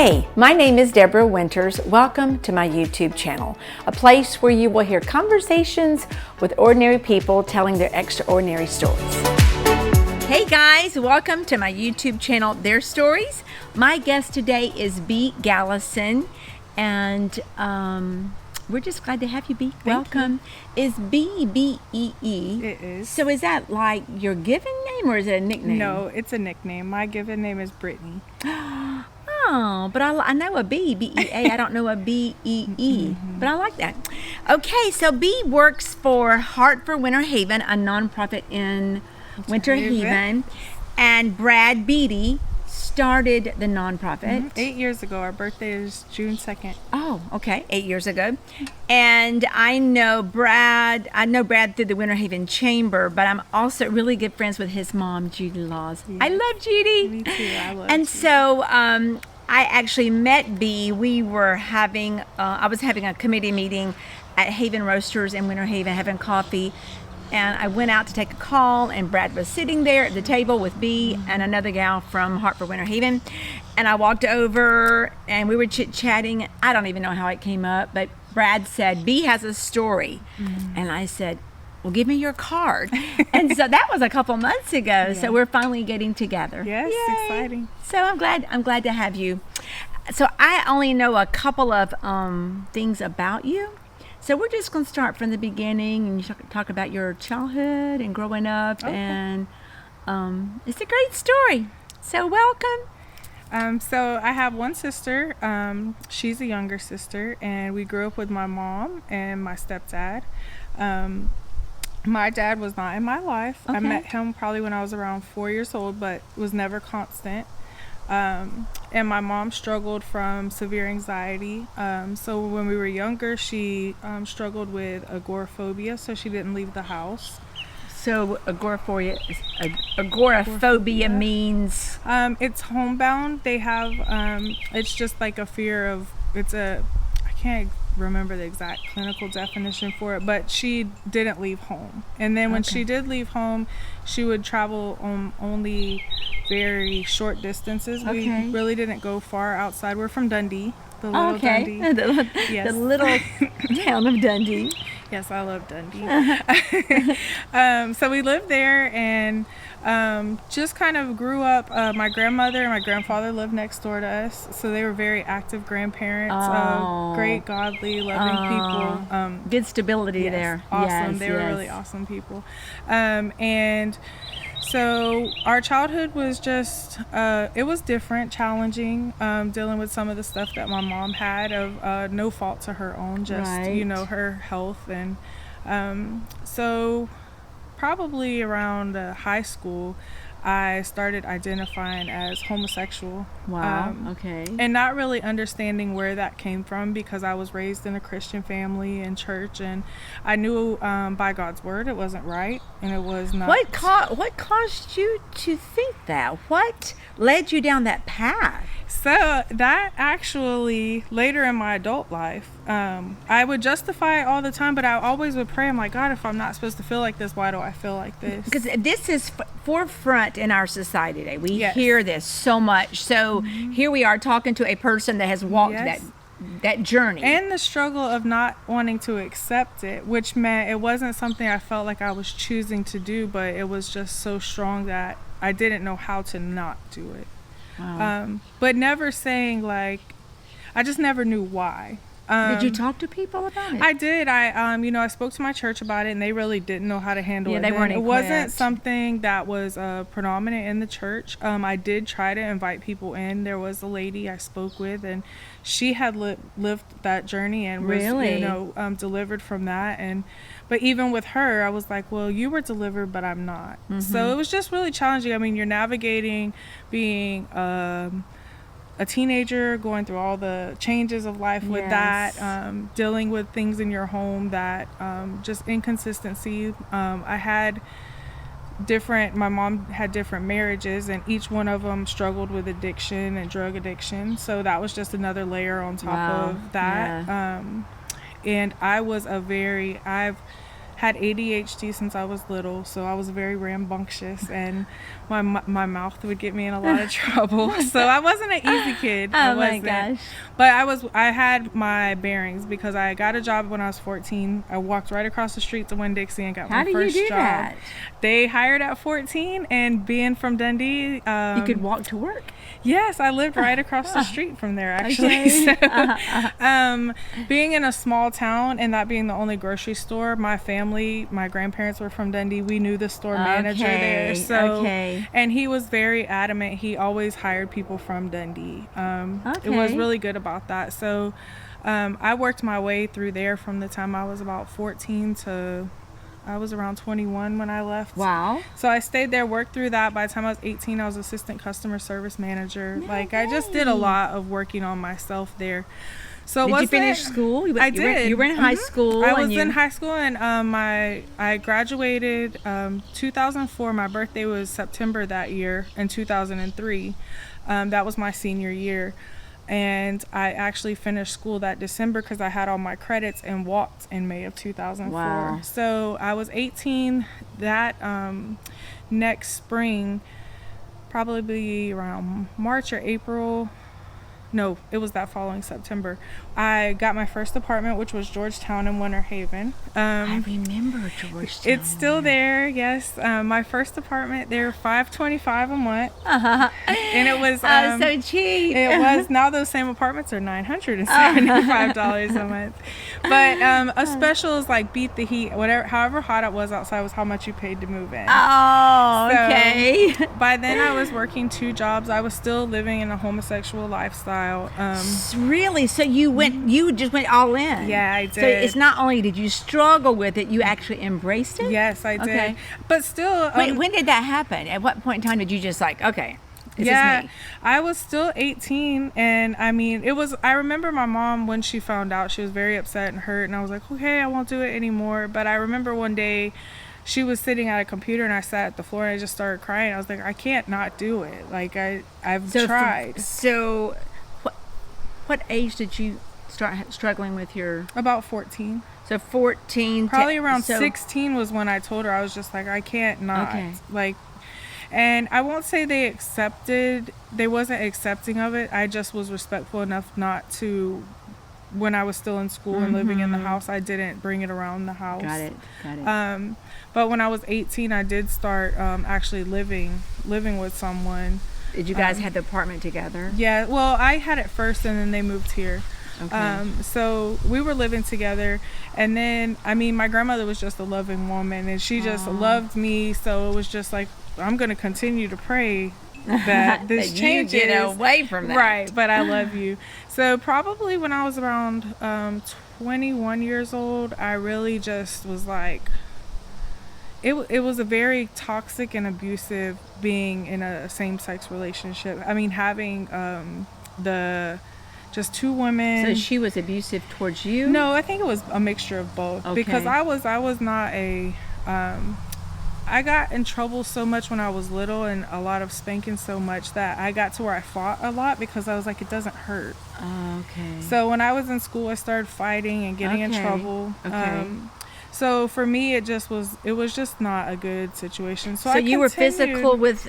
Hey, my name is Deborah Winters. Welcome to my YouTube channel, a place where you will hear conversations with ordinary people telling their extraordinary stories. Hey guys, welcome to my YouTube channel, Their Stories. My guest today is B. Gallison, and we're just glad to have you, B. Welcome. Is B B-E-E? It is. So is that like your given name or is it a nickname? No, it's a nickname. My given name is Brittany. Oh, but I know a B, B-E-A. I don't know a B-E-E, but I like that. Okay, so B works for Heart for Winter Haven, a nonprofit in Winter Haven, and Brad Beatty started the nonprofit. 8 years ago. Our birthday is June 2nd. Oh, okay, 8 years ago. And I know Brad through the Winter Haven Chamber, but I'm also really good friends with his mom, Judy Laws. Yes. I love Judy. Me too. I love And Judy. so I actually met B. We were having, I was having a committee meeting at Haven Roasters in Winter Haven, having coffee. And I went out to take a call, and Brad was sitting there at the table with B and another gal from Heart for Winter Haven. And I walked over, and we were chit-chatting. I don't even know how it came up, but Brad said, B has a story. And I said, well, give me your card. And so that was a couple months ago. So we're finally getting together. Yes, Yay. exciting. So I'm glad to have you. So I only know a couple of things about you. So we're just going to start from the beginning and you talk about your childhood and growing up. Okay. And it's a great story. So welcome. So I have one sister. She's a younger sister, and we grew up with my mom and my stepdad. My dad was not in my life. Okay. I met him probably when I was around 4 years old, but was never constant. And my mom struggled from severe anxiety. So when we were younger, she struggled with agoraphobia, so she didn't leave the house. So agoraphobia means? It's homebound. They have, it's just like a fear of, I can't remember the exact clinical definition for it, but she didn't leave home. And then when she did leave home, she would travel only very short distances. We really didn't go far outside. We're from Dundee, the little Dundee. The little town of Dundee. Yes, I love Dundee. So we lived there and just kind of grew up. My grandmother and my grandfather lived next door to us, so they were very active grandparents, great, godly, loving people. Good stability there. Awesome. Yes, they were really awesome people. And so our childhood was just, it was different, challenging, dealing with some of the stuff that my mom had of no fault to her own, just, her health. And so probably around high school, I started identifying as homosexual. Wow. Okay. And not really understanding where that came from, because I was raised in a Christian family and church, and I knew by God's word it wasn't right, and it was not. What caused you to think that? What led you down that path? So that actually, later in my adult life, I would justify it all the time, but I always would pray. I'm like, God, if I'm not supposed to feel like this, why do I feel like this? Because this is forefront in our society today. We hear this so much. So here we are talking to a person that has walked that journey. And the struggle of not wanting to accept it, which meant it wasn't something I felt like I was choosing to do, but it was just so strong that I didn't know how to not do it. Wow. But never saying, like, I just never knew why. Did you talk to people about it? I did. I spoke to my church about it, and they really didn't know how to handle it. They weren't It equipped. wasn't something that was predominant in the church. I did try to invite people in. There was a lady I spoke with, and she had lived that journey and was, delivered from that. But even with her, I was like, well, you were delivered, but I'm not. So it was just really challenging. I mean, you're navigating being a teenager, going through all the changes of life with that, dealing with things in your home that just inconsistency. My mom had different marriages, and each one of them struggled with addiction and drug addiction. So that was just another layer on top of that. And I was I've had ADHD since I was little, so I was very rambunctious, and my mouth would get me in a lot of trouble. So I wasn't an easy kid. Oh my gosh! But I had my bearings because I got a job when I was 14. I walked right across the street to Winn-Dixie and got my first job. How do you do that? They hired at 14, and being from Dundee, you could walk to work. Yes, I lived right across the street from there, actually. Okay. So, being in a small town and that being the only grocery store, my family, my grandparents were from Dundee. We knew the store manager there. So, and he was very adamant. He always hired people from Dundee. It was really good about that. So, I worked my way through there from the time I was about 14 to I was around 21 when I left. Wow. So I stayed there, worked through that. By the time I was 18, I was assistant customer service manager. I just did a lot of working on myself there. So did you finish school? I did. You were in high school. I was in high school, and I graduated 2004. My birthday was September that year in 2003. That was my senior year. And I actually finished school that December because I had all my credits and walked in May of 2004. Wow. So I was 18 that next spring, probably around March or April. No, it was that following September. I got my first apartment, which was Georgetown in Winter Haven. I remember Georgetown. It's still there, yes. My first apartment, they were $525 a month. And it was so cheap. It was. Now those same apartments are $975 a month. But a special is like beat the heat. However hot it was outside was how much you paid to move in. Oh, okay. So, by then I was working 2 jobs. I was still living in a homosexual lifestyle. Really? So you just went all in? Yeah, I did. So it's not only did you struggle with it, you actually embraced it? Yes, I did. Okay. But still... Wait, when did that happen? At what point in time did you just okay, this is me? I was still 18, and I mean, I remember my mom, when she found out, she was very upset and hurt, and I was like, okay, I won't do it anymore. But I remember one day, she was sitting at a computer, and I sat at the floor, and I just started crying. I was like, I can't not do it. I've tried. So what age did you start struggling with your... About 14. So 14... Probably around 16 was when I told her. I was just like, I can't not. Okay. And I won't say they wasn't accepting of it. I just was respectful enough not to, when I was still in school and living in the house, I didn't bring it around the house. Got it. But when I was 18, I did start actually living with someone. Did you guys have the apartment together? Yeah, well, I had it first, and then they moved here. Okay. So we were living together, and then, I mean, my grandmother was just a loving woman, and she just loved me, so it was just like, I'm going to continue to pray that this changes. You get away from that. Right, but I love you. So probably when I was around 21 years old, I really just was like... It was a very toxic and abusive being in a same-sex relationship. I mean, having just 2 women. So she was abusive towards you? No, I think it was a mixture of both. Okay. Because I was not a... I got in trouble so much when I was little, and a lot of spanking so much that I got to where I fought a lot because I was like, it doesn't hurt. Okay. So when I was in school, I started fighting and getting in trouble. Okay. So for me, it was just not a good situation. So you were physical with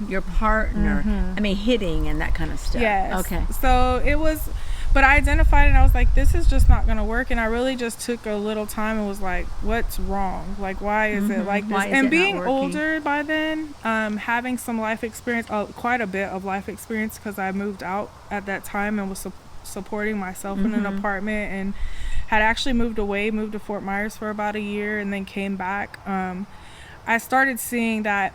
your partner. I mean, hitting and that kind of stuff. Yes. Okay. So it was, but I identified, and I was like, this is just not going to work. And I really just took a little time and was like, what's wrong? Like, why is it like this? And being older by then, having some life experience, quite a bit of life experience, because I moved out at that time and was supporting myself in an apartment, and had actually moved to Fort Myers for about a year, and then came back. I started seeing that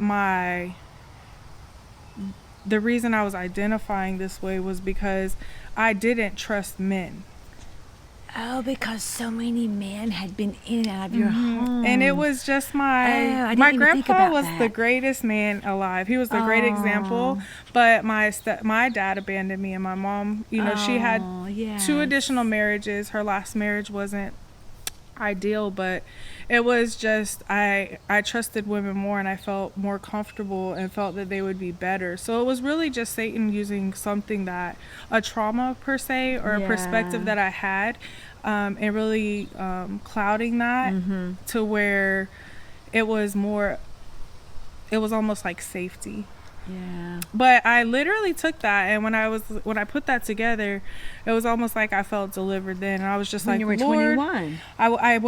the reason I was identifying this way was because I didn't trust men. Oh, because so many men had been in and out of your home. And it was just my grandpa was the greatest man alive. He was the great example. But my dad abandoned me, and my mom, she had 2 additional marriages. Her last marriage wasn't ideal, but it was just I trusted women more, and I felt more comfortable and felt that they would be better. So it was really just Satan using something that a trauma per se, or a perspective that I had, and really clouding that to where it was almost like safety. Yeah. But I literally took that, and when I put that together, it was almost like I felt delivered then. And I was just when like, you were Lord, 21. I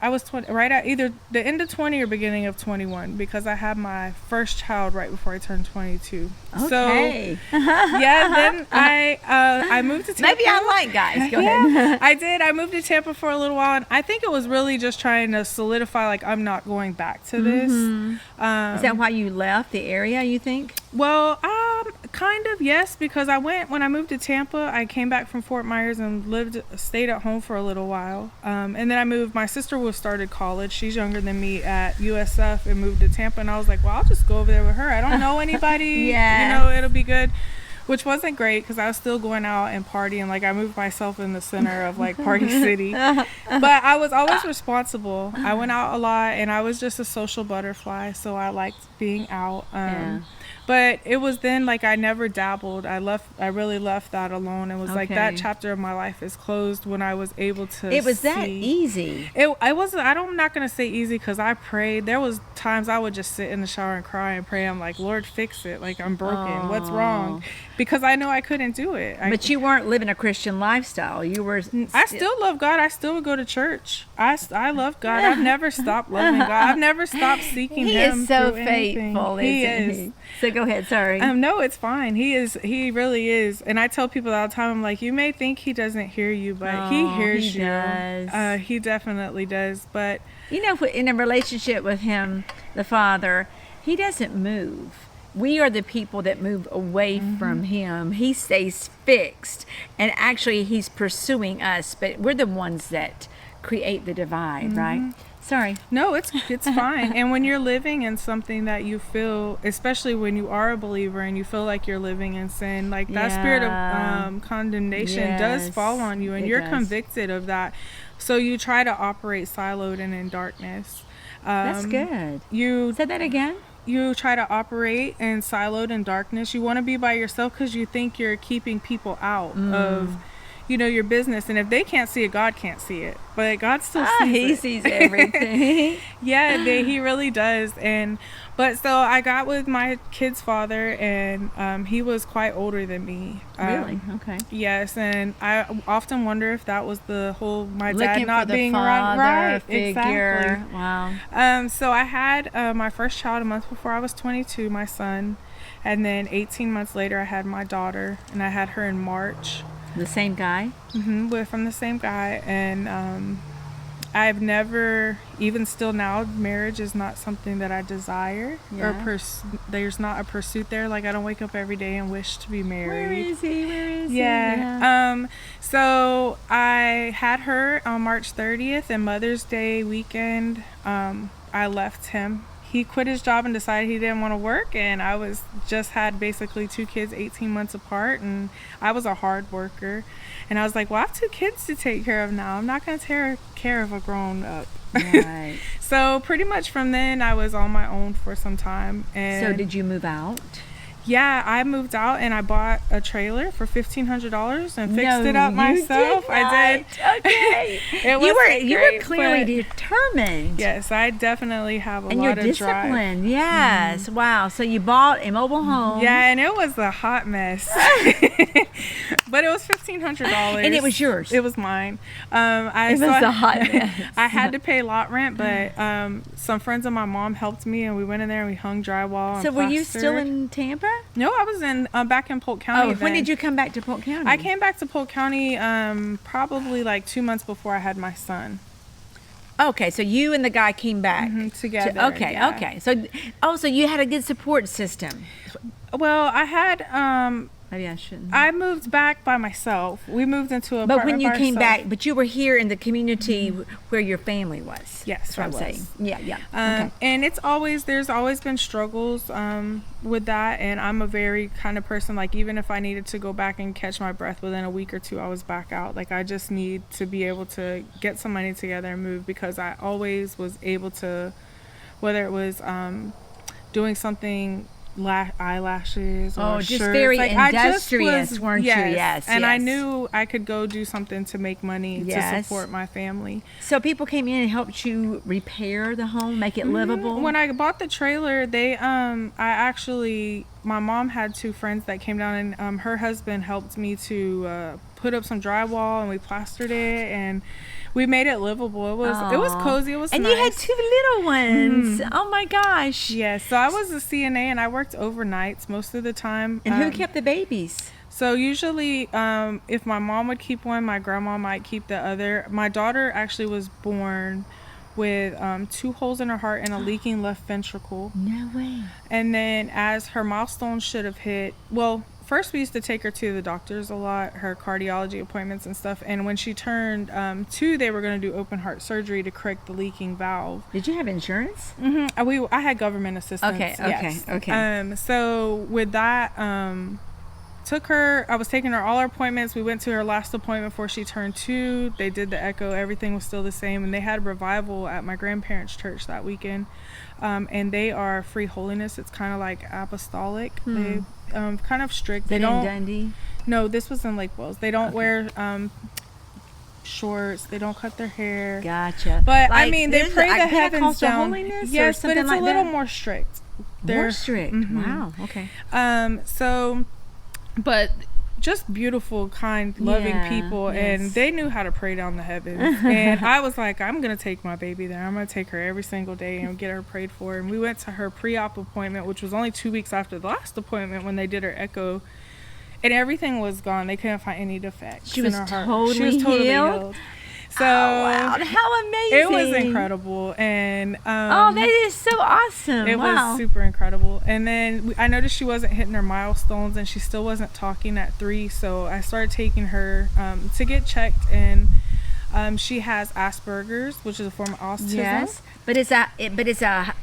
was 20, right at either the end of 20 or beginning of 21, because I had my first child right before I turned 22. Okay. So then I moved to Tampa. Maybe I like guys. Go ahead. I did. I moved to Tampa for a little while, and I think it was really just trying to solidify, like, I'm not going back to this. Is that why you left the area, you think? Well, kind of, yes, because when I moved to Tampa, I came back from Fort Myers and stayed at home for a little while. And then I moved. My sister started college. She's younger than me, at USF, and moved to Tampa. And I was like, well, I'll just go over there with her. I don't know anybody. It'll be good. Which wasn't great, because I was still going out and partying. Like, I moved myself in the center of, like, Party City. But I was always responsible. I went out a lot, and I was just a social butterfly, so I liked being out. But it was then, like, I never dabbled. I really left that alone. It was like that chapter of my life is closed when I was able to It was that easy. It wasn't. I'm not going to say easy, because I prayed. There was times I would just sit in the shower and cry and pray. I'm like, Lord, fix it. Like, I'm broken. What's wrong? Because I know I couldn't do it. But you weren't living a Christian lifestyle. You were. I still love God. I still would go to church. I love God. I've never stopped loving God. I've never stopped seeking Him. He is so through faithful. He is. So go ahead. Sorry. No, it's fine. He is. He really is. And I tell people all the time, I'm like, you may think He doesn't hear you, but He hears you. Does. He definitely does. But in a relationship with Him, the Father, He doesn't move. We are the people that move away from Him. He stays fixed, and actually He's pursuing us, but we're the ones that create the divide, right? Sorry. No, it's fine. And when you're living in something that you feel, especially when you are a believer and you feel like you're living in sin, like that spirit of condemnation does fall on you, and you're convicted of that. So you try to operate siloed and in darkness. That's good. You said that again? You try to operate in siloed in darkness. You want to be by yourself because you think you're keeping people out of, your business. And if they can't see it, God can't see it. But God still sees it. He sees everything. He really does. But so I got with my kid's father, and he was quite older than me. Really? Okay. Yes, and I often wonder if that was the whole dad not being around. Right, figure. Exactly. Wow. So I had my first child a month before I was 22, my son, and then 18 months later I had my daughter, and I had her in March. The same guy? We're from the same guy, and I've never, even still now, marriage is not something that I desire. There's not a pursuit there. Like, I don't wake up every day and wish to be married. Where is he? Yeah. So I had her on March 30th, and Mother's Day weekend, I left him. He quit his job and decided he didn't want to work, and I just had basically 2 kids 18 months apart, and I was a hard worker. And I was like, well, I have 2 kids to take care of now. I'm not going to take care of a grown up. Right. So pretty much from then I was on my own for some time. And so did you move out? Yeah, I moved out, and I bought a trailer for $1,500 and fixed it up myself. I did. Okay. You were clearly determined. Yes, I definitely have a lot of drive. And you're disciplined. Yes. Wow. So you bought a mobile home. Yeah, and it was a hot mess. But it was $1,500. And it was yours. It was mine. It was a hot mess. I had to pay lot rent, but some friends of my mom helped me, and we went in there and we hung drywall. So were you still in Tampa? No, I was back in Polk County. Oh, when did you come back to Polk County? I came back to Polk County probably like 2 months before I had my son. Okay, so you and the guy came back together. Okay. So you had a good support system. Well, I had Maybe I shouldn't. I moved back by myself. We moved into an But apartment when you by came ourselves. back, but you were here in the community where your family was. Yes, That's what I I'm was. saying. Yeah. Okay. And there's always been struggles with that. And I'm a very kind of person, like, even if I needed to go back and catch my breath within a week or two, I was back out. Like, I just need to be able to get some money together and move, because I always was able to, whether it was doing something, eyelashes or just shirts. very like, industrious, weren't you? Yes, and I yes. knew I could go do something to make money to Yes. support my family. So people came in and helped you repair the home, make it livable. When I bought the trailer, my mom had two friends that came down, and her husband helped me to put up some drywall, and we plastered it, and we made it livable. It was cozy. It was and nice. you had two little ones. Oh my gosh. Yes. So I was a CNA, and I worked overnights most of the time. And who kept the babies? So usually, if my mom would keep one, my grandma might keep the other. My daughter actually was born with 2 holes in her heart and a leaking left ventricle. No way. And then as her milestones should have hit, well, first we used to take her to the doctors a lot, her cardiology appointments and stuff. And when she turned 2, they were going to do open heart surgery to correct the leaking valve. Did you have insurance? I had government assistance. Okay. So with that, I was taking her all our appointments. We went to her last appointment before she turned 2. They did the echo. Everything was still the same. And they had a revival at my grandparents' church that weekend. And they are free holiness. It's kind of like apostolic. They kind of strict. They don't. Dundee? No, this was in Lake Wells. They don't wear shorts. They don't cut their hair. Gotcha. But I mean, they pray the heavens down. Holiness yes, but it's like a little that? more strict. More strict. Wow. Okay. But just beautiful, kind, loving people, and they knew how to pray down the heavens. And I was like, I'm gonna take my baby there. I'm gonna take her every single day and get her prayed for. And we went to her pre-op appointment, which was only 2 weeks after the last appointment, when they did her echo, and everything was gone. They couldn't find any defects. She was in her heart. totally She was totally healed. So wow, how amazing! It was incredible, and that is so awesome. It was super incredible. And then I noticed she wasn't hitting her milestones, and she still wasn't talking at 3. So I started taking her to get checked, and she has Asperger's, which is a form of autism. Yes, but it's a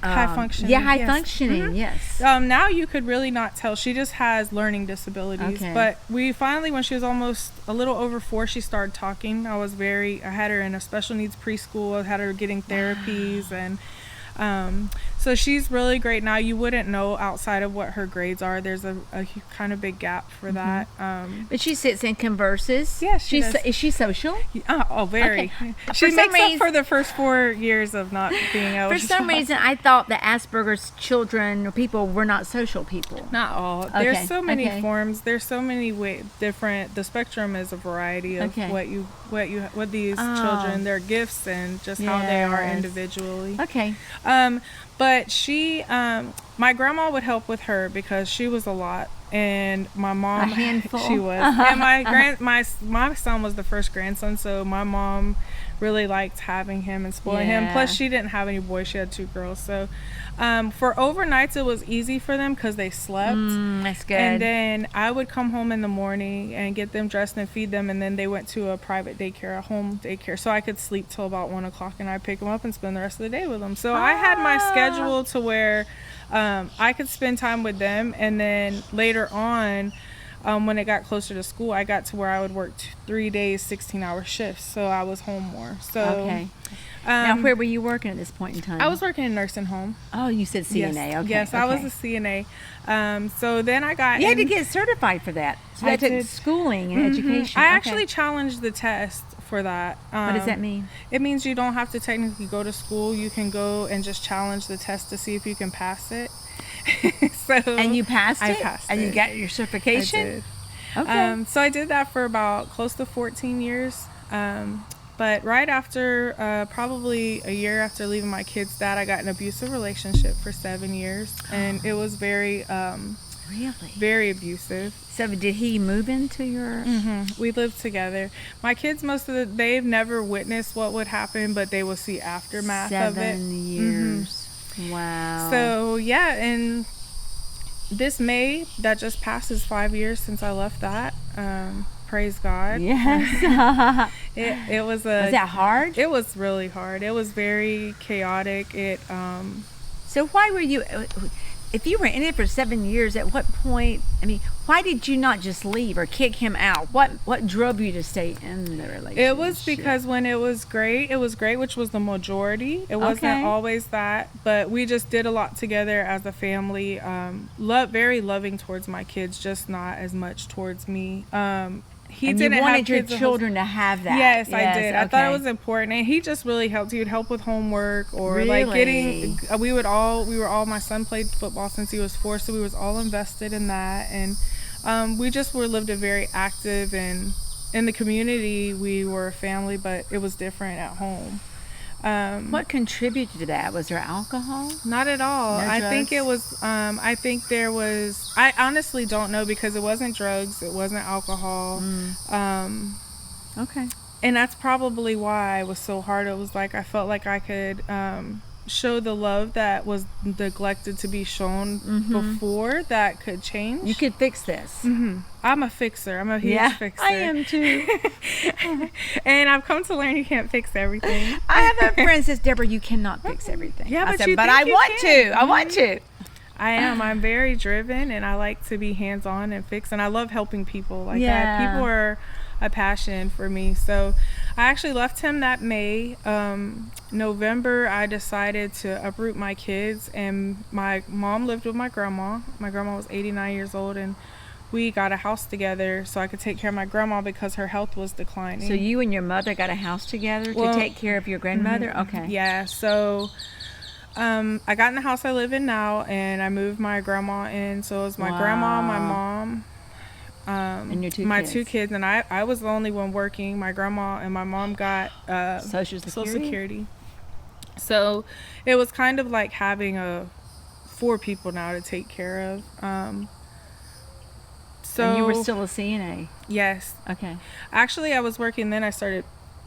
high functioning. Yeah, high functioning. Yes. Now you could really not tell. She just has learning disabilities. Okay. But we finally, when she was almost a little over 4, she started talking. I had her in a special needs preschool. I had her getting therapies, and so she's really great now. You wouldn't know outside of what her grades are. There's a kind of big gap for that. But she sits and converses. Yes, she does. Is she social? Very. Okay. She makes up for the first 4 years of not being able For to some talk. reason, I thought that Asperger's children or people were not social people. Not all. Okay, There's so many okay. forms. There's so many different. The spectrum is a variety of what these children, their gifts, and just how they are Yes. individually. Okay. But she, my grandma would help with her because she was a lot, and my mom, A handful. she was, and my son was the first grandson, so my mom really liked having him and spoiling him. Yeah. Plus, she didn't have any boys; she had 2 girls. So, for overnights, it was easy for them because they slept. That's good. And then I would come home in the morning and get them dressed and feed them, and then they went to a private daycare, a home daycare, so I could sleep till about 1 o'clock, and I'd pick them up and spend the rest of the day with them. So I had my schedule to where I could spend time with them, and then later on, when it got closer to school, I got to where I would work 3 days, 16-hour shifts, so I was home more. So okay. Now, where were you working at this point in time? I was working in a nursing home. Oh, you said CNA. Yes, Okay. yes, I was a CNA. So then I got. You had to get certified for that. So I you took did. schooling and education. I Okay. actually challenged the test for that. What does that mean? It means you don't have to technically go to school. You can go and just challenge the test to see if you can pass it. And you passed it? I passed and it. you got your certification? I did. Okay. So I did that for about close to 14 years. But right after, probably a year after leaving my kid's dad, I got an abusive relationship for 7 years. And it was very, Really? very abusive. So did he move into your... We lived together. My kids, they've never witnessed what would happen, but they will see aftermath of it. 7 years. Wow. So, yeah, and this May that just passed is 5 years since I left that. Praise God. Yes. It was Was that hard? It was really hard. It was very chaotic. So why were you, if you were in it for 7 years, at what point, I mean, why did you not just leave or kick him out? What drove you to stay in the relationship? It was because when it was great, which was the majority. It wasn't always that, but we just did a lot together as a family. Very loving towards my kids, just not as much towards me. You wanted your children to have that. Yes, I did. I thought it was important, and he just really helped. He would help with homework or like getting. We were all. My son played football since he was 4, so we was all invested in that, and we just lived a very active, and in the community we were a family, but it was different at home. What contributed to that? Was there alcohol? Not at all. No I drugs? think it was, I think there was, I honestly don't know because it wasn't drugs, it wasn't alcohol. Okay. And that's probably why it was so hard. It was like, I felt like I could show the love that was neglected to be shown before that could change. You could fix this. I'm a fixer. I'm a huge fixer. I am too. And I've come to learn you can't fix everything. I have a friend that says, Deborah, you cannot fix everything. Yeah, I but said, you but think I you want can. to. I want to. I am. I'm very driven, and I like to be hands-on and fix, and I love helping people like that. People are a passion for me. So I actually left him that May. November, I decided to uproot my kids, and my mom lived with my grandma. My grandma was 89 years old, and we got a house together so I could take care of my grandma because her health was declining. So you and your mother got a house together to take care of your grandmother? Okay. Yeah, so I got in the house I live in now, and I moved my grandma in. So it was my grandma, my mom, and your my kids. 2 kids, and I was the only one working. My grandma and my mom got Social Security. So it was kind of like having 4 people now to take care of. So and you were still a CNA? Yes. Okay. Actually, I was working then. I started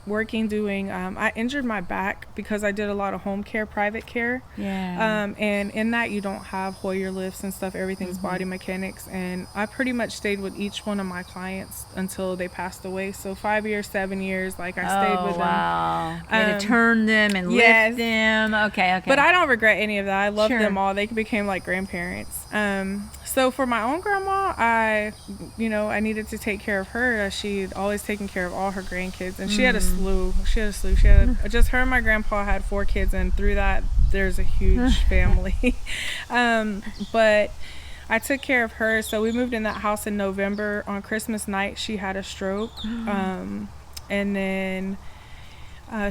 working doing I injured my back because I did a lot of home care, private care. And in that you don't have Hoyer lifts and stuff. Everything's body mechanics, and I pretty much stayed with each one of my clients until they passed away. So 5 years, 7 years, like I stayed with them. You had to turn them and lift them. Okay. But I don't regret any of that. I love them all. They became like grandparents. So for my own grandma, I needed to take care of her. She'd always taken care of all her grandkids, and she had a slew. Just her and my grandpa had 4 kids, and through that, there's a huge family. But I took care of her. So we moved in that house in November. On Christmas night, she had a stroke. And then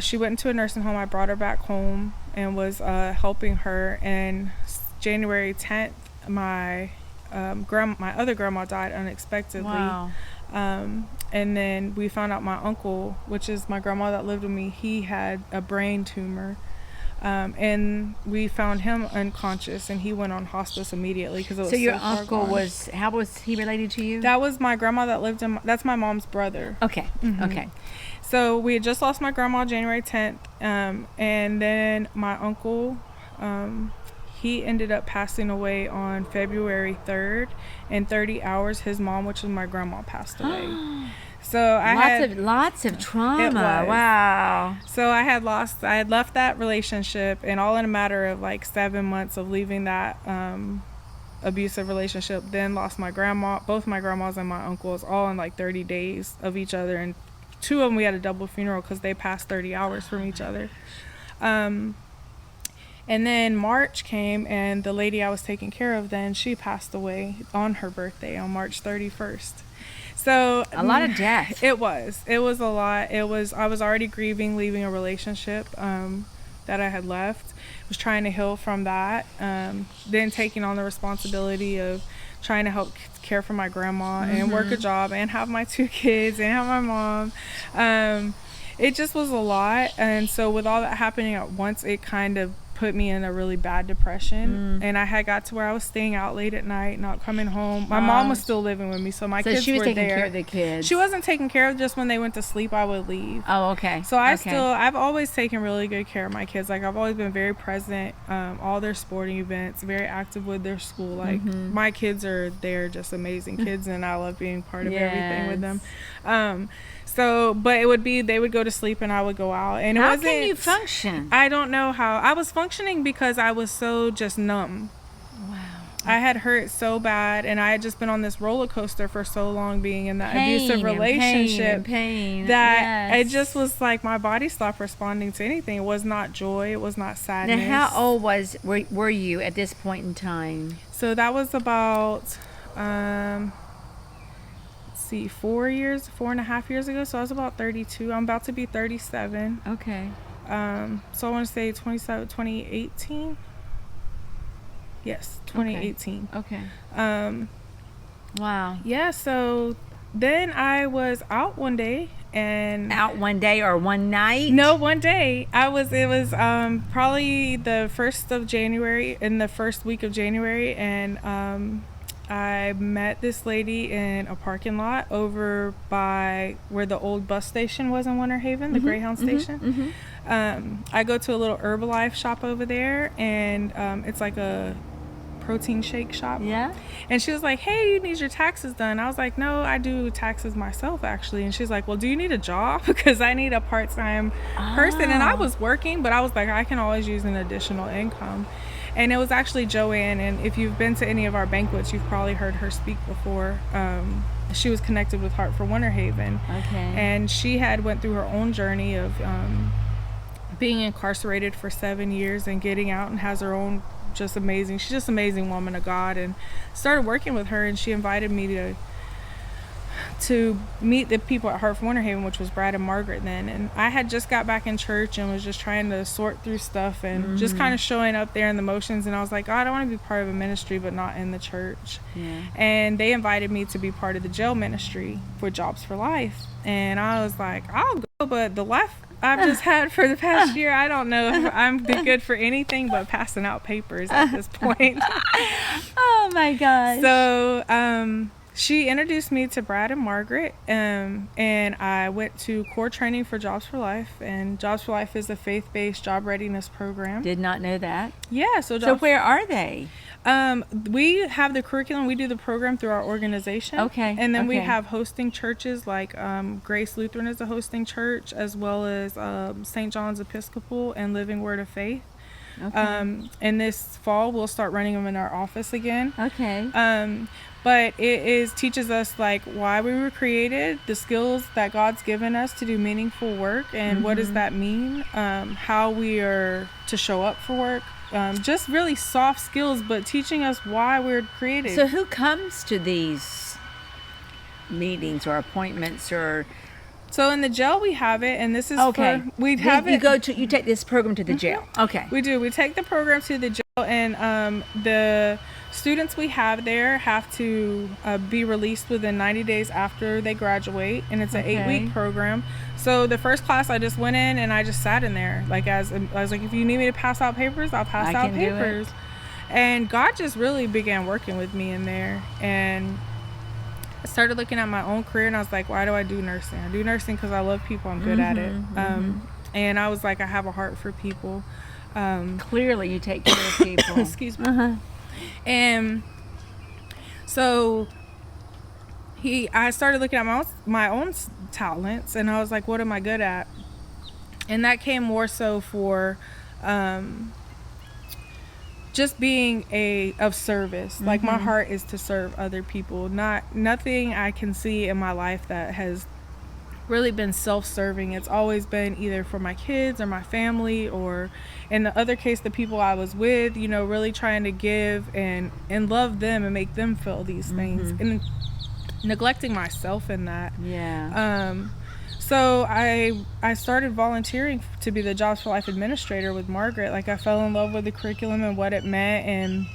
she went into a nursing home. I brought her back home and was helping her. And January 10th, my other grandma died unexpectedly. And then we found out my uncle, which is my grandma that lived with me, he had a brain tumor. And we found him unconscious, and he went on hospice immediately because it was so your far uncle gone. how was he related to you? That was my grandma that lived that's my mom's brother. Okay. Okay. So we had just lost my grandma January 10th, and then my uncle, he ended up passing away on February 3rd. In 30 hours, his mom, which was my grandma, passed away. So I had lots of trauma. It was. Wow. So I had left that relationship, and all in a matter of like 7 months of leaving that abusive relationship, then lost my grandma, both my grandmas and my uncles, all in like 30 days of each other. And 2 of them we had a double funeral because they passed 30 hours from each other. And then March came, and the lady I was taking care of then, she passed away on her birthday on March 31st. So a lot of death. It was a lot. I was already grieving leaving a relationship that I had left. Was trying to heal from that. Then taking on the responsibility of trying to help care for my grandma and work a job and have my 2 kids and have my mom. It just was a lot. And so with all that happening at once, it kind of put me in a really bad depression. And I had got to where I was staying out late at night, not coming home. My mom was still living with me, so my kids were there. So she was taking care of the kids. She wasn't taking care of, just when they went to sleep, I would leave. Oh, okay. So I've always taken really good care of my kids. Like, I've always been very present, all their sporting events, very active with their school. Like, my kids they're just amazing kids, and I love being part of everything with them. So, but it would be, they would go to sleep and I would go out. And how can you function? I don't know how. I was functioning because I was so just numb. Wow. I had hurt so bad, and I had just been on this roller coaster for so long, being in that abusive relationship, pain. That it just was like my body stopped responding to anything. It was not joy. It was not sadness. Now, how old were you at this point in time? So that was about 4.5 years ago. So I was about 32. I'm about to be 37. Okay. So I want to say 2018. Yes, 2018. Okay. Wow. Yeah, so then I was out one day, and out one day or one night? No, one day. It was probably the 1st of January, in the first week of January, and I met this lady in a parking lot over by where the old bus station was in Winter Haven, the Greyhound station. I go to a little Herbalife shop over there, and it's like a protein shake shop. Yeah. And she was like, hey, you need your taxes done. I was like, no, I do taxes myself, actually. And she's like, well, do you need a job? Because I need a part-time person. And I was working, but I was like, I can always use an additional income. And it was actually Joanne, and if you've been to any of our banquets, you've probably heard her speak before. She was connected with Heart for Winter Haven. Okay. And she had went through her own journey of being incarcerated for 7 years and getting out, and has her own she's just amazing woman of God, and started working with her, and she invited me to meet the people at Heart for Winter Haven, which was Brad and Margaret then. And I had just got back in church and was just trying to sort through stuff and just kind of showing up there in the motions. And I was like, God, I want to be part of a ministry, but not in the church. Yeah. And they invited me to be part of the jail ministry for Jobs for Life. And I was like, I'll go, but the life I've just had for the past year, I don't know if I'm good for anything but passing out papers at this point. Oh my gosh. So, she introduced me to Brad and Margaret, and I went to core training for Jobs for Life, and Jobs for Life is a faith-based job readiness program. Did not know that. Yeah. So where are they? We have the curriculum. We do the program through our organization. Okay. And then we have hosting churches, like Grace Lutheran is a hosting church, as well as St. John's Episcopal and Living Word of Faith. Okay. And this fall we'll start running them in our office again. Okay. But it teaches us like why we were created, the skills that God's given us to do meaningful work, and what does that mean, how we are to show up for work, just really soft skills, but teaching us why we're created. So who comes to these meetings or appointments or? So in the jail we have it, and this is you take this program to the jail. Okay. We do. We take the program to the jail, and the students we have there have to be released within 90 days after they graduate, and it's an 8-week program. So the first class I just went in and I just sat in there, like I was like, if you need me to pass out papers, I'll pass out papers. And God just really began working with me in there, and I started looking at my own career, and I was like, why do I do nursing? I do nursing because I love people. I'm good at it. And I was like, I have a heart for people. Clearly you take care of people. Excuse me. And so I started looking at my own talents, and I was like, what am I good at? And that came more so for just being of service. Like, my heart is to serve other people. Nothing I can see in my life that has really been self-serving. It's always been either for my kids or my family, or in the other case, the people I was with, really trying to give and love them and make them feel these things, and neglecting myself in that. Yeah. So I started volunteering to be the Jobs for Life administrator with Margaret. Like, I fell in love with the curriculum and what it meant, and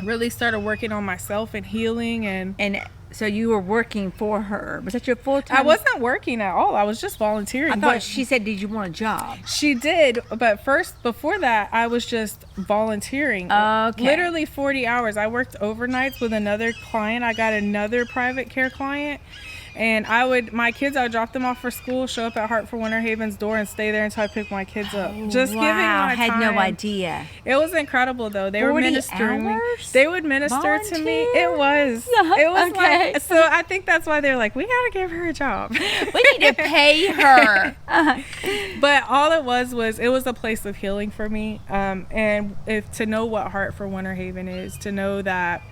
really started working on myself and healing. And so you were working for her. Was that your full-time? I wasn't working at all. I was just volunteering. I thought she said, did you want a job? She did, but before that, I was just volunteering. Okay. Literally 40 hours. I worked overnights with another client. I got another private care client. And I would drop them off for school, show up at Hartford Winter Haven's door, and stay there until I picked my kids up. Just giving my time. I had no idea. It was incredible, though. They were ministering me. Hours? They would minister to me. It was. It was Okay. like, so I think that's why they're like, we gotta give her a job. We need to pay her. But all it was a place of healing for me. And to know what Hartford Winter Haven is, to know that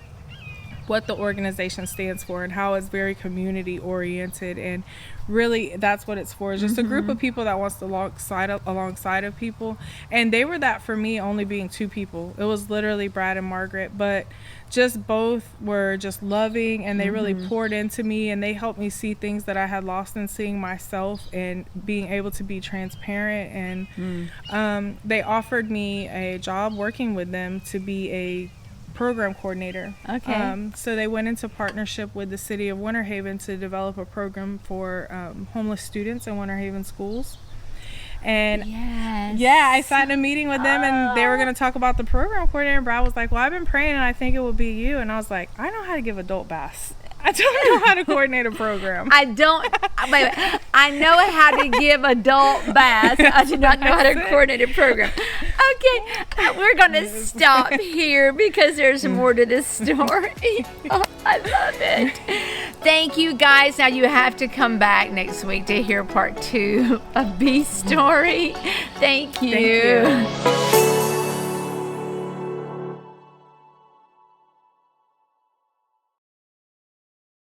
what the organization stands for and how it's very community oriented, and really that's what it's for. It's just a group of people that wants to alongside of people. And they were that for me, only being 2 people. It was literally Brad and Margaret, but just both were just loving, and they really poured into me, and they helped me see things that I had lost in seeing myself, and being able to be transparent. And they offered me a job working with them to be a program coordinator. Okay. So they went into partnership with the city of Winter Haven to develop a program for homeless students in Winter Haven schools. And I sat in a meeting with them, and they were going to talk about the program coordinator. And Brad was like, well, I've been praying, and I think it will be you. And I was like, I know how to give adult baths. I don't know how to coordinate a program. I know how to give adult baths. I do not know how to coordinate a program. Okay, we're going to stop here because there's more to this story. Oh, I love it. Thank you, guys. Now you have to come back next week to hear part 2 of B's story. Thank you. Thank you.